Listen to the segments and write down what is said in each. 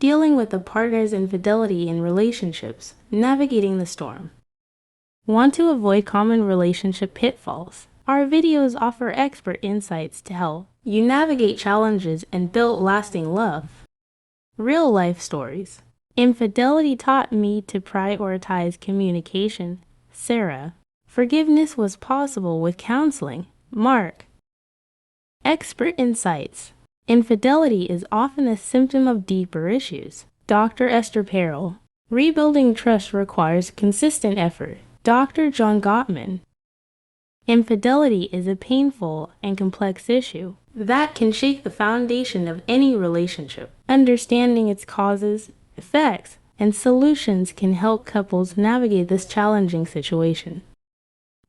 Dealing with a partner's infidelity in relationships, navigating the storm. Want to avoid common relationship pitfalls? Our videos offer expert insights to help you navigate challenges and build lasting love. Real-life stories. Infidelity taught me to prioritize communication. Sarah. Forgiveness was possible with counseling. Mark. Expert insights. Infidelity is often a symptom of deeper issues. Dr. Esther Perel. Rebuilding trust requires consistent effort. Dr. Gottman. Infidelity is a painful and complex issue that can shake the foundation of any relationship. Understanding its causes, effects, and solutions can help couples navigate this challenging situation.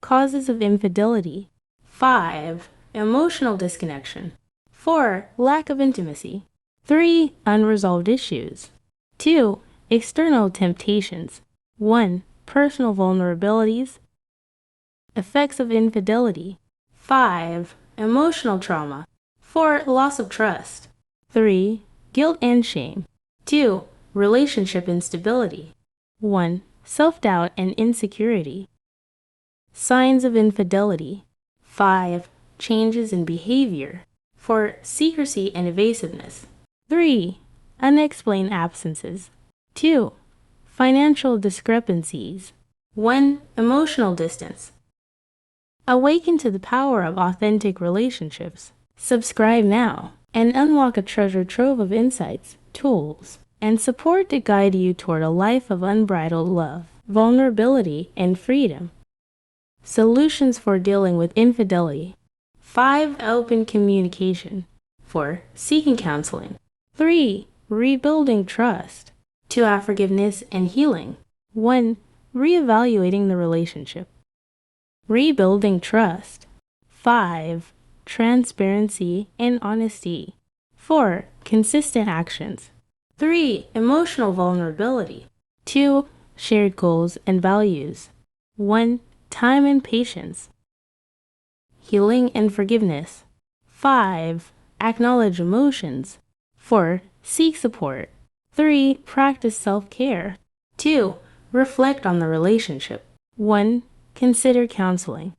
Causes of infidelity. 5. Emotional disconnection. 4. Lack of intimacy. 3. Unresolved issues. 2. External temptations. 1. Personal vulnerabilities. Effects of infidelity. 5. Emotional trauma. 4. Loss of trust. 3. Guilt and shame. 2. Relationship instability. 1. Self-doubt and insecurity. Signs of infidelity. 5. Changes in behavior. 4. Secrecy and evasiveness. 3. Unexplained absences. 2. Financial discrepancies. 1. Emotional distance. Awaken to the power of authentic relationships. Subscribe now and unlock a treasure trove of insights, tools, and support to guide you toward a life of unbridled love, vulnerability, and freedom. Solutions for dealing with infidelity. 5. Open communication. 4. Seeking counseling. 3. Rebuilding trust. 2. Forgiveness and healing. 1. Reevaluating the relationship. Rebuilding trust. 5. Transparency and honesty. 4. Consistent actions. 3. Emotional vulnerability. 2. Shared goals and values. 1. Time and patience. Healing and forgiveness. 5. Acknowledge emotions. 4. Seek support. 3. Practice self-care. 2. Reflect on the relationship. 1. Consider counseling.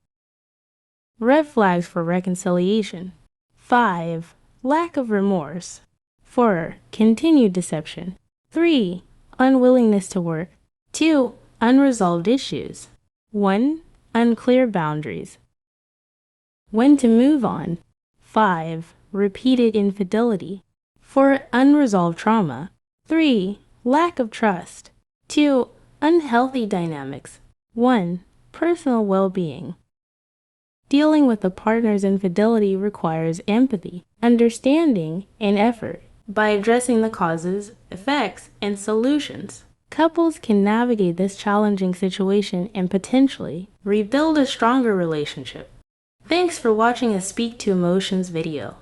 Red flags for reconciliation. 5. Lack of remorse. 4. Continued deception. 3. Unwillingness to work. 2. Unresolved issues. 1. Unclear boundaries. When to move on. 5. Repeated infidelity. 4. Unresolved trauma. 3. Lack of trust. 2. Unhealthy dynamics. 1. Personal well-being. Dealing with a partner's infidelity requires empathy, understanding, and effort. By addressing the causes, effects, and solutions, couples can navigate this challenging situation and potentially rebuild a stronger relationship. Thanks for watching a Speak to Emotions video.